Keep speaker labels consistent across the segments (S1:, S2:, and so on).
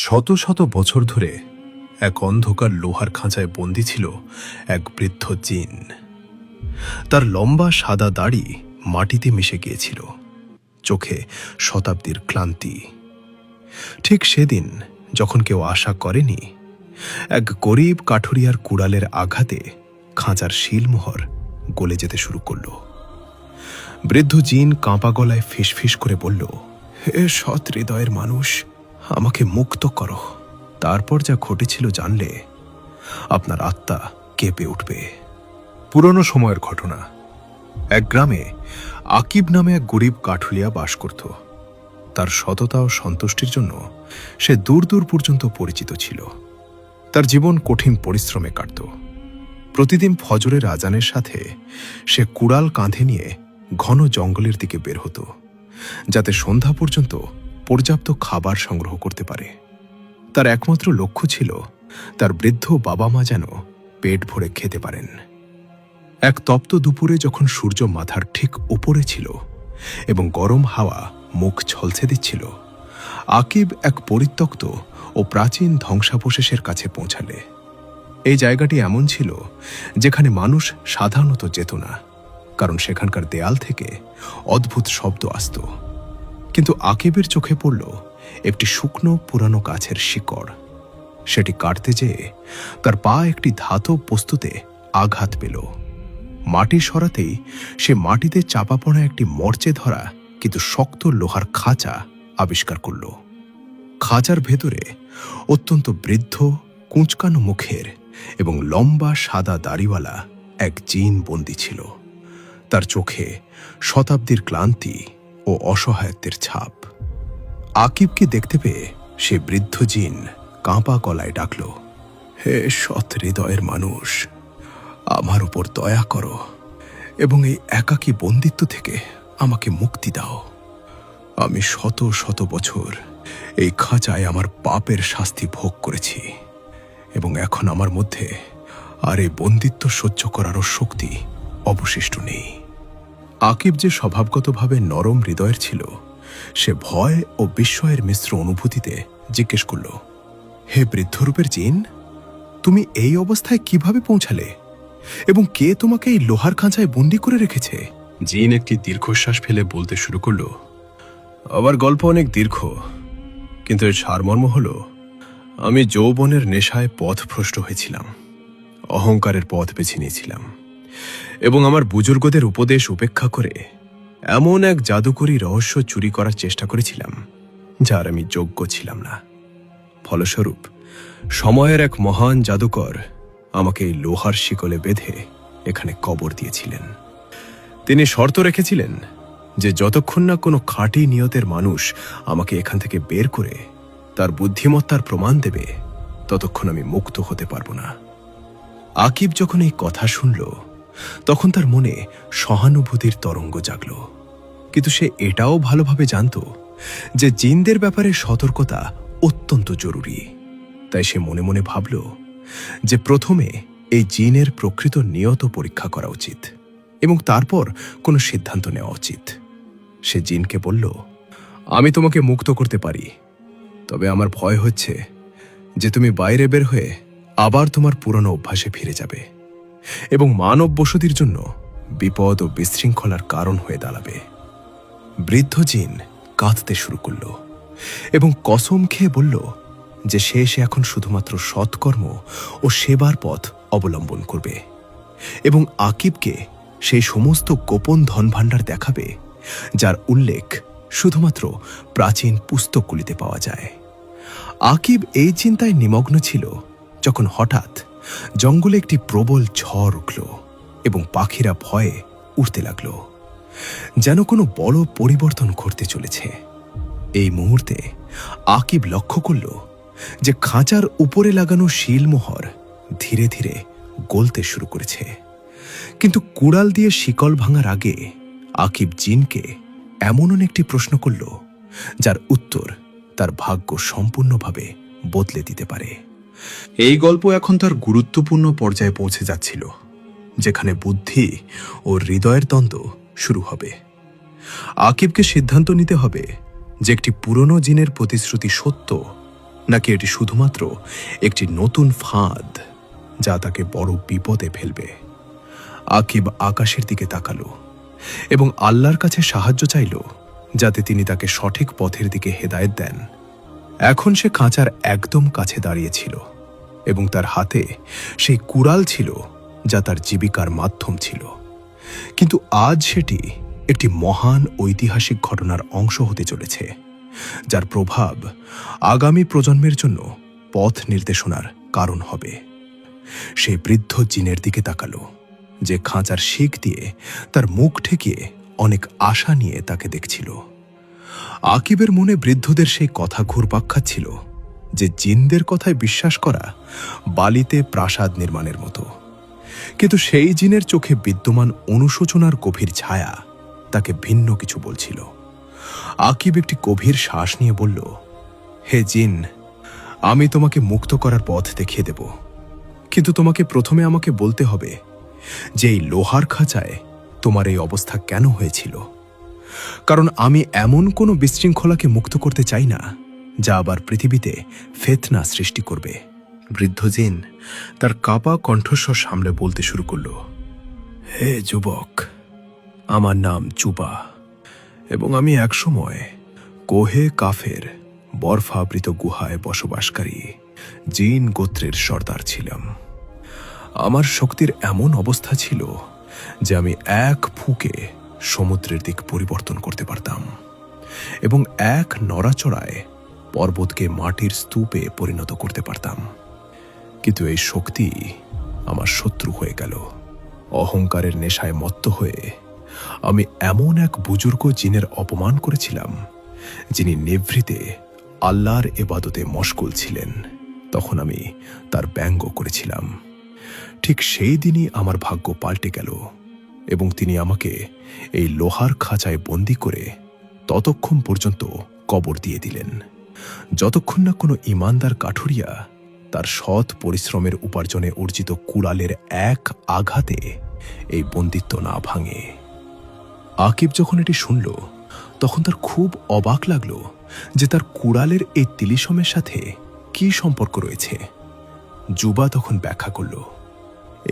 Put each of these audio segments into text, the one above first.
S1: শত শত বছর ধরে এক অন্ধকার লোহার খাঁচায় বন্দী ছিল এক বৃদ্ধ জিন। তার লম্বা সাদা দাড়ি মাটিতে মিশে গিয়েছিল, চোখে শতাব্দীর ক্লান্তি। ঠিক সেদিন যখন কেউ আশা করেনি, এক গরিব কাঠুরিয়ার কুড়ালের আঘাতে খাঁচার শিলমোহর গলে যেতে শুরু করল। বৃদ্ধ জিন কাঁপা গলায় ফিসফিস করে বলল, হে সৎ হৃদয়ের মানুষ, আমাকে মুক্ত করো। তারপর যা ঘটেছিল জানলে আপনার আত্মা কেঁপে উঠবে। পুরনো সময়ের ঘটনা। এক গ্রামে আকিব নামে এক গরিব কাঠুরিয়া বাস করত। তার সততা ও সন্তুষ্টির জন্য সে দূর দূর পর্যন্ত পরিচিত ছিল। তার জীবন কঠিন পরিশ্রমে কাটত। প্রতিদিন ফজরের আজানের সাথে সে কুড়াল কাঁধে নিয়ে ঘন জঙ্গলের দিকে বের হতো, যাতে সন্ধ্যা পর্যন্ত পর্যাপ্ত খাবার সংগ্রহ করতে পারে। তার একমাত্র লক্ষ্য ছিল তার বৃদ্ধ বাবা মা যেন পেট ভরে খেতে পারেন। এক তপ্ত দুপুরে যখন সূর্য মাথার ঠিক উপরে ছিল এবং গরম হাওয়া মুখ ঝলসে দিচ্ছিল, আকিব এক পরিত্যক্ত ও প্রাচীন ধ্বংসাবশেষের কাছে পৌঁছালে। এই জায়গাটি এমন ছিল যেখানে মানুষ সাধারণত যেত না, কারণ সেখানকার দেয়াল থেকে অদ্ভুত শব্দ আসত। কিন্তু আকিবের চোখে পড়ল একটি শুকনো পুরানো গাছের শিকড়। সেটি কাটতে যেয়ে তার পা একটি ধাতব বস্তুতে আঘাত পেল। মাটি সরাতেই সে মাটিতে চাপা পড়া একটি মরচে ধরা কিন্তু শক্ত লোহার খাঁচা আবিষ্কার করল। খাঁচার ভেতরে অত্যন্ত বৃদ্ধ, কুঁচকানো মুখের এবং লম্বা সাদা দাড়িওয়ালা এক জিন বন্দী ছিল। তার চোখে শতাব্দীর ক্লান্তি ও অসহায়ত্বের ছাপ। আকিবকে দেখতে পেয়ে সে বৃদ্ধ জিন কাঁপা গলায় ডাকল, হে সৎ হৃদয়ের মানুষ, আমার উপর দয়া করো এবং এই একাকী বন্দিত্ব থেকে আমাকে মুক্তি দাও। আমি শত শত বছর এই খাঁচায় আমার পাপের শাস্তি ভোগ করেছি এবং এখন আমার মধ্যে আর এই বন্দিত্ব সহ্য করারও শক্তি অবশিষ্ট নেই। আকিব যে স্বভাবগতভাবে নরম হৃদয়ের ছিল, সে ভয় ও বিস্ময়ের মিশ্র অনুভূতিতে জিজ্ঞেস করল, হে বৃদ্ধরূপের জিন, তুমি এই অবস্থায় কিভাবে পৌঁছালে এবং কে তোমাকে এই লোহার খাঁচায় বন্দী করে রেখেছে? জিন একটি দীর্ঘশ্বাস ফেলে বলতে শুরু করল, আমার গল্প অনেক দীর্ঘ, কিন্তু এর সারমর্ম হল, আমি যৌবনের নেশায় পথভ্রষ্ট হয়েছিলাম, অহংকারের পথ বেছে নিয়েছিলাম এবং আমার বুজুর্গদের উপদেশ উপেক্ষা করে এমন এক জাদুকরী রহস্য চুরি করার চেষ্টা করেছিলাম যার আমি যোগ্য ছিলাম না। ফলস্বরূপ সময়ের এক মহান জাদুকর আমাকে এই লোহার শিকলে বেঁধে এখানে কবর দিয়েছিলেন। তিনি শর্ত রেখেছিলেন যে যতক্ষণ না কোনো খাঁটি নিয়তের মানুষ আমাকে এখান থেকে বের করে তার বুদ্ধিমত্তার প্রমাণ দেবে, ততক্ষণ আমি মুক্ত হতে পারব না। আকিব যখন এই কথা শুনল, তখন তার মনে সহানুভূতির তরঙ্গ জাগল। কিন্তু সে এটাও ভালোভাবে জানত যে জিনদের ব্যাপারে সতর্কতা অত্যন্ত জরুরি। তাই সে মনে মনে ভাবল যে প্রথমে এই জিনের প্রকৃত নিয়ত পরীক্ষা করা উচিত এবং তারপর কোনো সিদ্ধান্ত নেওয়া উচিত। সে জিনকে বলল, আমি তোমাকে মুক্ত করতে পারি, তবে আমার ভয় হচ্ছে যে তুমি বাইরে বের হয়ে আবার তোমার পুরনো অভ্যাসে ফিরে যাবে এবং মানব বসতির জন্য বিপদ ও বিশৃঙ্খলার কারণ হয়ে দাঁড়াবে। বৃদ্ধ জিন কাঁদতে শুরু করল এবং কসম খেয়ে বলল যে সে এখন শুধুমাত্র সৎকর্ম ও সেবার পথ অবলম্বন করবে এবং আকিবকে সেই সমস্ত গোপন ধনভাণ্ডার দেখাবে যার উল্লেখ শুধুমাত্র প্রাচীন পুস্তকগুলিতে পাওয়া যায়। আকিব এই চিন্তায় নিমগ্ন ছিল যখন হঠাৎ জঙ্গলে একটি প্রবল ঝড় উঠল এবং পাখিরা ভয়ে উঠতে লাগল, যেন কোনো বড় পরিবর্তন ঘটতে চলেছে। এই মুহূর্তে আকিব লক্ষ্য করল যে খাঁচার উপরে লাগানো শিলমোহর ধীরে ধীরে গলতে শুরু করেছে। কিন্তু কুড়াল দিয়ে শিকল ভাঙার আগে আকিব জিনকে এমন একটি প্রশ্ন করল যার উত্তর তার ভাগ্য সম্পূর্ণভাবে বদলে দিতে পারে। এই গল্প এখন তার গুরুত্বপূর্ণ পর্যায়ে পৌঁছে যাচ্ছিল, যেখানে বুদ্ধি ও হৃদয়ের দ্বন্দ্ব শুরু হবে। আকিবকে সিদ্ধান্ত নিতে হবে যে একটি পুরনো জিনের প্রতিশ্রুতি সত্য নাকি এটি শুধুমাত্র একটি নতুন ফাঁদ যা তাকে বড় বিপদে ফেলবে। আকিব আকাশের দিকে তাকালো এবং আল্লাহর কাছে সাহায্য চাইল, যাতে তিনি তাকে সঠিক পথের দিকে হেদায়েত দেন। এখন সে খাঁচার একদম কাছে দাঁড়িয়েছিল এবং তার হাতে সেই কুড়াল ছিল যা তার জীবিকার মাধ্যম ছিল। কিন্তু আজ সেটি একটি মহান ঐতিহাসিক ঘটনার অংশ হতে চলেছে, যার প্রভাব আগামী প্রজন্মের জন্য পথ নির্দেশনার কারণ হবে। সেই বৃদ্ধ জিনের দিকে তাকালো, যে খাঁচার শিক দিয়ে তার মুখ ঠেকিয়ে অনেক আশা নিয়ে তাকে দেখছিল। আকিবের মনে বৃদ্ধদের সেই কথা ঘুরপাক খাচ্ছিল যে জিনদের কথায় বিশ্বাস করা বালিতে প্রাসাদ নির্মাণের মতো। কিন্তু সেই জিনের চোখে বিদ্যমান অনুশোচনার গভীর ছায়া তাকে ভিন্ন কিছু বলছিল। আকিব একটি গভীর শ্বাস নিয়ে বলল, হে জিন, আমি তোমাকে মুক্ত করার পথ দেখিয়ে দেব, কিন্তু তোমাকে প্রথমে আমাকে বলতে হবে যে এই লোহার খাঁচায় তোমার এই অবস্থা কেন হয়েছিল। কারণ আমি এমন কোনো বিশৃঙ্খলাকে মুক্ত করতে চাই না যা আবার পৃথিবীতে ফিতনা সৃষ্টি করবে। বৃদ্ধ জিন তার কাঁপা কণ্ঠস্বর সামলে বলতে শুরু করল, হে যুবক, আমার নাম জুবা এবং আমি একসময় কোহে কাফের বরফাবৃত গুহায় বসবাসকারী জিন গোত্রের সর্দার ছিলাম। আমার শক্তির এমন অবস্থা ছিল যে আমি এক ফুঁকে সমুদ্রের দিক পরিবর্তন করতে পারতাম এবং এক নড়াচড়ায় পর্বতকে মাটির স্তূপে পরিণত করতে পারতাম। কিন্তু এই শক্তি আমার শত্রু হয়ে গেল। অহংকারের নেশায় মত্ত হয়ে আমি এমন এক বুজুর্গ জিনের অপমান করেছিলাম, যিনি নিভৃতে আল্লাহর ইবাদতে মশগুল ছিলেন। তখন আমি তার ব্যঙ্গ করেছিলাম। ঠিক সেই দিনই আমার ভাগ্য পাল্টে গেল এবং তিনি আমাকে এই লোহার খাঁচায় বন্দি করে ততক্ষণ পর্যন্ত কবর দিয়ে দিলেন, যতক্ষণ না কোনো ঈমানদার কাঠুরিয়া তার সৎ পরিশ্রমের উপার্জনে অর্জিত কুড়ালের এক আঘাতে এই বন্দিত্ব না ভাঙে। আকিব যখন এটি শুনল, তখন তার খুব অবাক লাগল যে তার কুড়ালের এই তিলিসমের সাথে কি সম্পর্ক রয়েছে। জুবা তখন ব্যাখ্যা করল,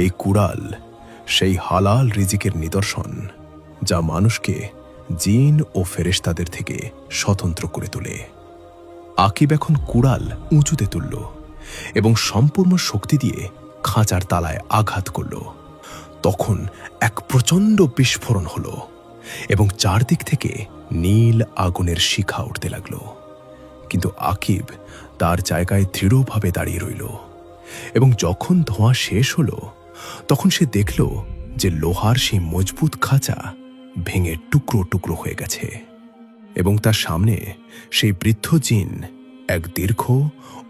S1: এই কুড়াল সেই হালাল রিজিকের নিদর্শন যা মানুষকে জিন ও ফেরেশতাদের থেকে স্বতন্ত্র করে তোলে। আকিব এখন কুড়াল উঁচুতে তুলল এবং সম্পূর্ণ শক্তি দিয়ে খাঁচার তালায় আঘাত করল। তখন এক প্রচণ্ড বিস্ফোরণ হল এবং চারদিক থেকে নীল আগুনের শিখা উঠতে লাগল। কিন্তু আকিব তার জায়গায় দৃঢ়ভাবে দাঁড়িয়ে রইল এবং যখন ধোঁয়া শেষ হল, তখন সে দেখল যে লোহার সেই মজবুত খাঁচা ভেঙে টুকরো টুকরো হয়ে গেছে এবং তার সামনে সেই বৃদ্ধ জিন এক দীর্ঘ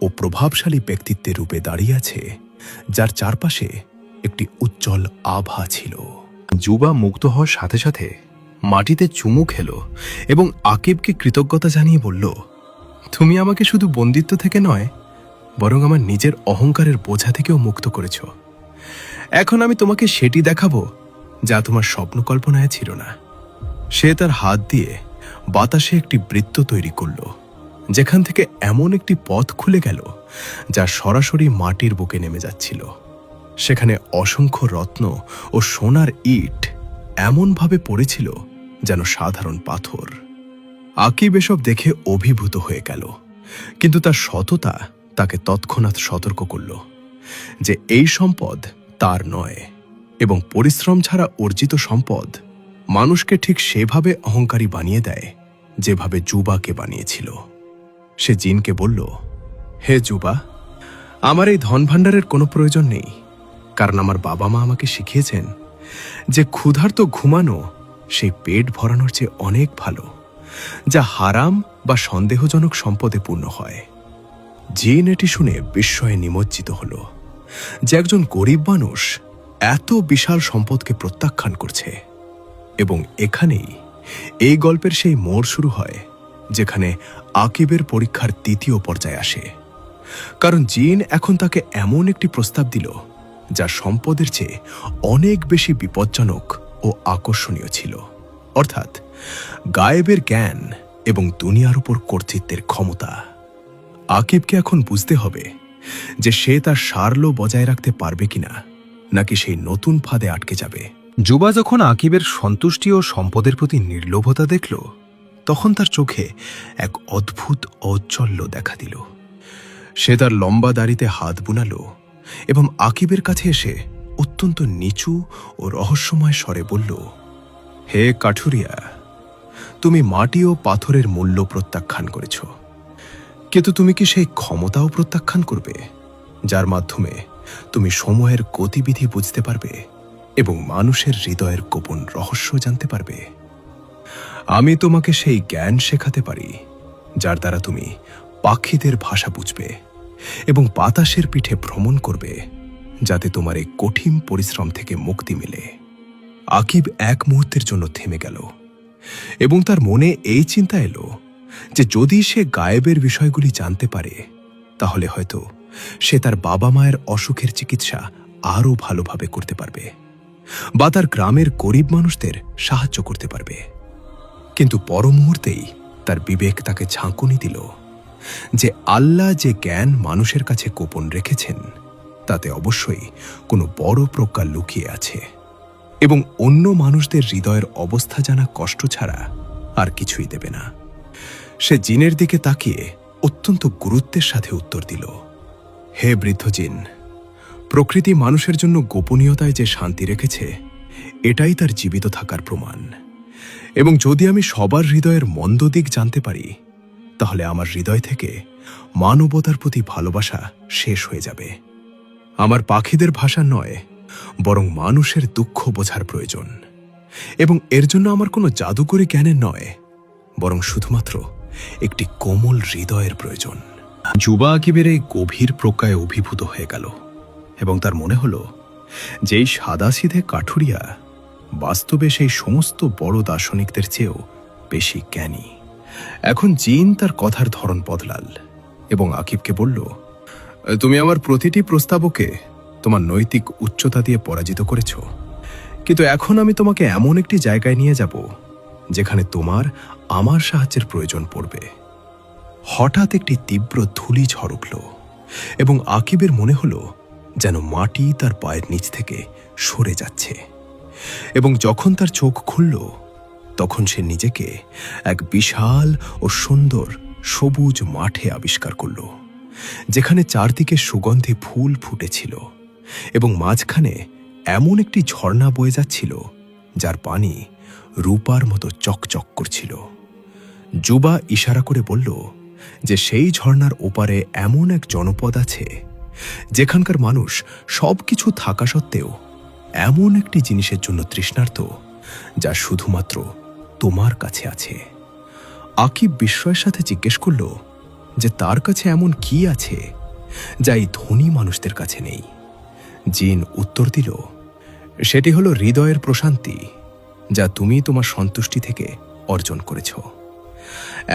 S1: ও প্রভাবশালী ব্যক্তিত্বের রূপে দাঁড়িয়ে আছে, যার চারপাশে একটি উজ্জ্বল আভা ছিল। জুবা মুক্ত হওয়ার সাথে সাথে মাটিতে চুমু খেল এবং আকিবকে কৃতজ্ঞতা জানিয়ে বলল, তুমি আমাকে শুধু বন্দিত্ব থেকে নয়, বরং আমার নিজের অহংকারের বোঝা থেকেও মুক্ত করেছ। এখন আমি তোমাকে সেটি দেখাবো যা তোমার স্বপ্নকল্পনায় ছিল না। সে তার হাত দিয়ে বাতাসে একটি বৃত্ত তৈরি করল, যেখান থেকে এমন একটি পথ খুলে গেল যা সরাসরি মাটির বুকে নেমে যাচ্ছিল। সেখানে অসংখ্য রত্ন ও সোনার ইট এমনভাবে পড়েছিল যেন সাধারণ পাথর। আকিব এসব দেখে অভিভূত হয়ে গেল, কিন্তু তার সততা তাকে তৎক্ষণাৎ সতর্ক করল যে এই সম্পদ তার নয় এবং পরিশ্রম ছাড়া অর্জিত সম্পদ মানুষকে ঠিক সেভাবে অহংকারী বানিয়ে দেয় যেভাবে জুবাকে বানিয়েছিল। সে জিনকে বলল, হে জুবা, আমার এই ধন ভাণ্ডারের কোনো প্রয়োজন নেই, কারণ আমার বাবা মা আমাকে শিখিয়েছেন যে ক্ষুধার্ত ঘুমানো সেই পেট ভরানোর চেয়ে অনেক ভালো, যা হারাম বা সন্দেহজনক সম্পদে পূর্ণ হয়। জিন এটি শুনে বিস্ময়ে নিমজ্জিত হল যে একজন গরিব মানুষ এত বিশাল সম্পদকে প্রত্যাখ্যান করছে। এবং এখানেই এই গল্পের সেই মোড় শুরু হয় যেখানে আকিবের পরীক্ষার তৃতীয় পর্যায়ে আসে। কারণ জিন এখন তাকে এমন একটি প্রস্তাব দিল যা সম্পদের চেয়ে অনেক বেশি বিপজ্জনক ও আকর্ষণীয় ছিল, অর্থাৎ গায়েবের জ্ঞান এবং দুনিয়ার উপর কর্তৃত্বের ক্ষমতা। আকিবকে এখন বুঝতে হবে যে সে তার সারল্য বজায় রাখতে পারবে কিনা, নাকি সেই নতুন ফাঁদে আটকে যাবে। যুবা যখন আকিবের সন্তুষ্টি ও সম্পদের প্রতি নির্লোভতা দেখল, তখন তার চোখে এক অদ্ভুত ঔজ্জ্বল্য দেখা দিল। সে তার লম্বা দাড়িতে হাত বুলালো এবং আকিবের কাছে এসে অত্যন্ত নিচু ও রহস্যময় স্বরে বলল, হে কাঠুরিয়া, তুমি মাটি ও পাথরের মূল্য প্রত্যাখ্যান করেছ, কিন্তু তুমি কি সেই ক্ষমতাও প্রত্যাখ্যান করবে যার মাধ্যমে তুমি সময়ের গতিবিধি বুঝতে পারবে এবং মানুষের হৃদয়ের গোপন রহস্য জানতে পারবে? আমি তোমাকে সেই জ্ঞান শেখাতে পারি যার দ্বারা তুমি পাখিদের ভাষা বুঝবে এবং বাতাসের পিঠে ভ্রমণ করবে, যাতে তোমার এই কঠিন পরিশ্রম থেকে মুক্তি মেলে। আকিব এক মুহূর্তের জন্য থেমে গেল এবং তার মনে এই চিন্তা এলো যে যদি সে গায়েবের বিষয়গুলি জানতে পারে, তাহলে হয়তো সে তার বাবা মায়ের অসুখের চিকিৎসা আরও ভালোভাবে করতে পারবে বা তার গ্রামের গরিব মানুষদের সাহায্য করতে পারবে। কিন্তু পর মুহূর্তেই তার বিবেক তাকে ঝাঁকুনি দিল যে আল্লাহ যে জ্ঞান মানুষের কাছে গোপন রেখেছেন, তাতে অবশ্যই কোনো বড় প্রজ্ঞা লুকিয়ে আছে এবং অন্য মানুষদের হৃদয়ের অবস্থা জানা কষ্ট ছাড়া আর কিছুই দেবে না। সে জিনের দিকে তাকিয়ে অত্যন্ত গুরুত্বের সাথে উত্তর দিল, হে বৃদ্ধ জিন, প্রকৃতি মানুষের জন্য গোপনীয়তায় যে শান্তি রেখেছে, এটাই তার জীবিত থাকার প্রমাণ। এবং যদি আমি সবার হৃদয়ের মন্দ দিক জানতে পারি, তাহলে আমার হৃদয় থেকে মানবতার প্রতি ভালোবাসা শেষ হয়ে যাবে। আমার পাখিদের ভাষা নয়, বরং মানুষের দুঃখ বোঝার প্রয়োজন। এবং এর জন্য আমার কোনো জাদুকরী জ্ঞানের নয়, বরং শুধুমাত্র একটি কোমল হৃদয়ের প্রয়োজন। যুবা আকিবের এই গভীর প্রজ্ঞায় অভিভূত হয়ে গেল এবং তার মনে হল যেই সাদাসিধে কাঠুরিয়া বাস্তবে সেই সমস্ত বড় দার্শনিকদের চেয়েও বেশি জ্ঞানী। এখন জিন তার কথার ধরন বদলাল এবং আকিবকে বলল, তুমি আমার প্রতিটি প্রস্তাবকে তোমার নৈতিক উচ্চতা দিয়ে পরাজিত করেছ, কিন্তু এখন আমি তোমাকে এমন একটি জায়গায় নিয়ে যাব যেখানে তোমার আমার সাহায্যের প্রয়োজন পড়বে। হঠাৎ একটি তীব্র ধূলি ঝড় উঠল এবং আকিবের মনে হল যেন মাটি তার পায়ের নিচ থেকে সরে যাচ্ছে। এবং যখন তার চোখ খুলল, তখন সে নিজেকে এক বিশাল ও সুন্দর সবুজ মাঠে আবিষ্কার করল, যেখানে চারদিকে সুগন্ধি ফুল ফুটেছিল এবং মাঝখানে এমন একটি ঝর্ণা বয়ে যাচ্ছিল যার পানি রূপার মতো চকচক করছিল। যুবা ইশারা করে বলল যে সেই ঝর্ণার ওপারে এমন এক জনপদ আছে যেখানকার মানুষ সবকিছু থাকা সত্ত্বেও এমন একটি জিনিসের জন্য তৃষ্ণার্ত যা শুধুমাত্র তোমার কাছে আছে। আকিব বিস্ময়ের সাথে জিজ্ঞেস করল যে তার কাছে এমন কি আছে যা এই ধনী মানুষদের কাছে নেই। জিন উত্তর দিল, সেটি হলো হৃদয়ের প্রশান্তি, যা তুমি তোমার সন্তুষ্টি থেকে অর্জন করেছ।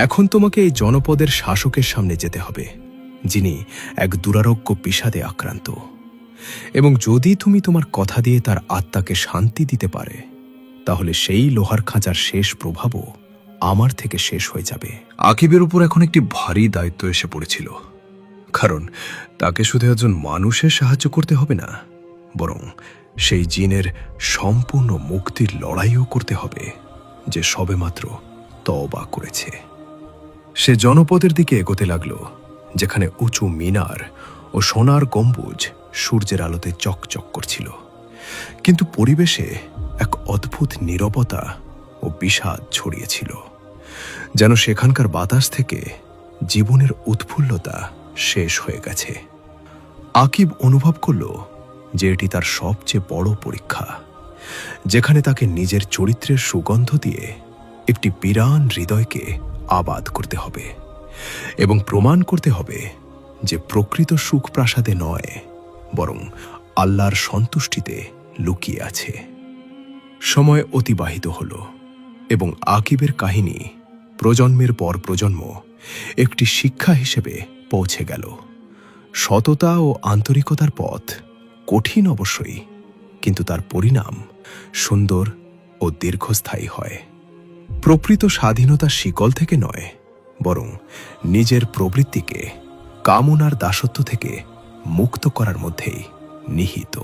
S1: এখন তোমাকে এই জনপদের শাসকের সামনে যেতে হবে, যিনি এক দুরারোগ্য বিষাদে আক্রান্ত, এবং যদি তুমি তোমার কথা দিয়ে তার আত্মাকে শান্তি দিতে পারে, তাহলে সেই লোহার খাঁচার শেষ প্রভাবও আমার থেকে শেষ হয়ে যাবে। আকিবের উপর এখন একটি ভারী দায়িত্ব এসে পড়েছিল, কারণ তাকে শুধু একজন মানুষের সাহায্য করতে হবে না, বরং সেই জিনের সম্পূর্ণ মুক্তির লড়াইও করতে হবে যে সবেমাত্র তওবা করেছে। সে জনপদের দিকে এগোতে লাগল, যেখানে উঁচু মিনার ও সোনার গম্বুজ সূর্যের আলোতে চকচক করছিল, কিন্তু পরিবেশে এক অদ্ভুত নীরবতা ও বিষাদ ছড়িয়েছিল, যেন সেখানকার বাতাস থেকে জীবনের উৎফুল্লতা শেষ হয়ে গেছে। আকিব অনুভব করল যে এটি তার সবচেয়ে বড় পরীক্ষা, যেখানে তাকে নিজের চরিত্রের সুগন্ধ দিয়ে একটি বিরান হৃদয়কে আবাদ করতে হবে এবং প্রমাণ করতে হবে যে প্রকৃত সুখ প্রাসাদে নয়, বরং আল্লাহর সন্তুষ্টিতে লুকিয়ে আছে। সময় অতিবাহিত হল এবং আকিবের কাহিনী প্রজন্মের পর প্রজন্ম একটি শিক্ষা হিসেবে পৌঁছে গেল। সততা ও আন্তরিকতার পথ কঠিন অবশ্যই, কিন্তু তার পরিণাম সুন্দর ও দীর্ঘস্থায়ী হয়। প্রকৃত স্বাধীনতা শিকল থেকে নয়, বরং নিজের প্রবৃত্তিকে কামনার দাসত্ব থেকে মুক্ত করার মধ্যেই নিহিত।